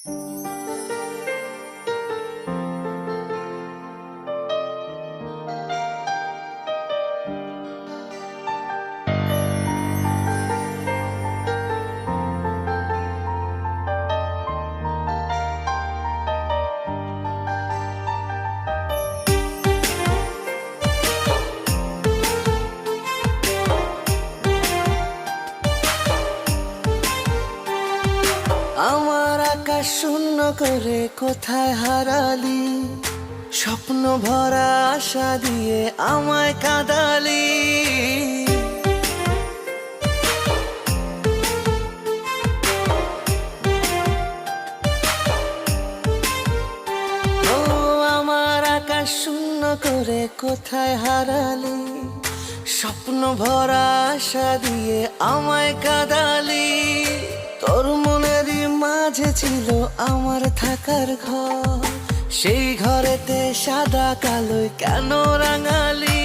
আমার আকাশ শূন্য করে কোথায় হারালি, স্বপ্ন ভরা আশা দিয়ে আমায় কাঁদালি। ও আমার আকাশ শূন্য করে কোথায় হারালি, স্বপ্ন ভরা আশা দিয়ে আমায় কাঁদালি। তোর মনেরই মাঝে ছিল আমার থাকার ঘর, সেই ঘরেতে সাদা কালোয় কেন রাঙালি।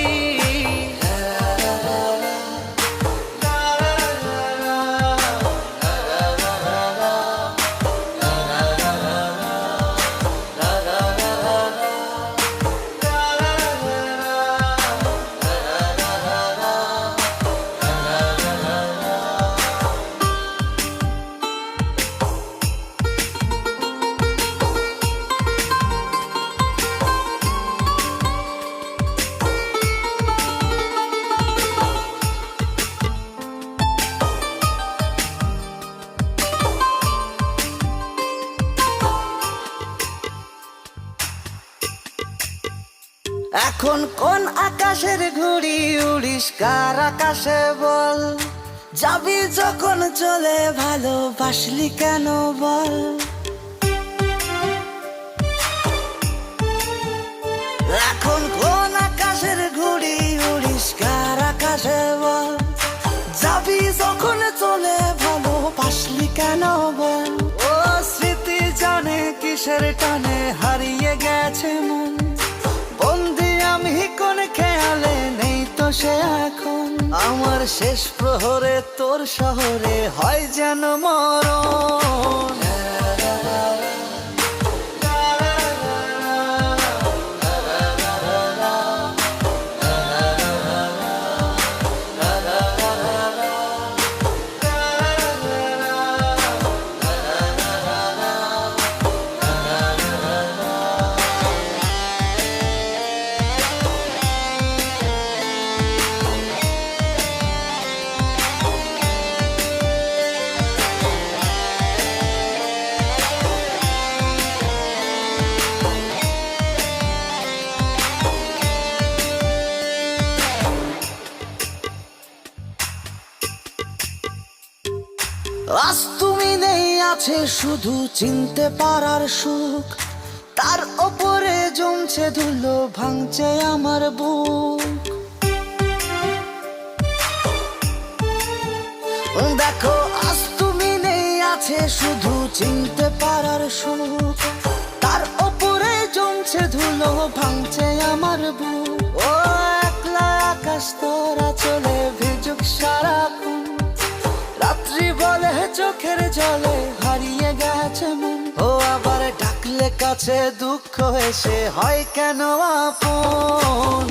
এখন কোন আকাশের ঘুড়ি উড়িস কার আকাশে বল, যাবি যখন চলে ভালোবাসলি কেন বল। এখন কোন আকাশের ঘুড়ি উড়িস কার আকাশে বল, যাবি যখন চলে ভালোবাসলি কেন বল। ও স্মৃতি জানে কিসের টানে হারিয়ে গেছে মন, বন্দি আমি কোন খেয়ালে নেই তো সে এখন। আমার শেষ প্রহরে তোর শহরে হয় যেন মরণ। আজ তুমি নেই, আছে শুধু চিনতে পারার সুখ, তার ওপরে জমছে ধুলো ভাঙছে আমার বুক। দেখো আজ তুমি নেই, আছে শুধু চিনতে পারার সুখ, তার ওপরে জমছে ধুলো ভাঙছে আমার বুক। ও একলা আকাশ তোরা চলে ভিজুক সারাক্ষণ, রাত্রি বলে চোখের জলে হারিয়ে গেছে মন। ও আবার ডাকলে কাছে দুঃখ এসে হয় কেন আপন।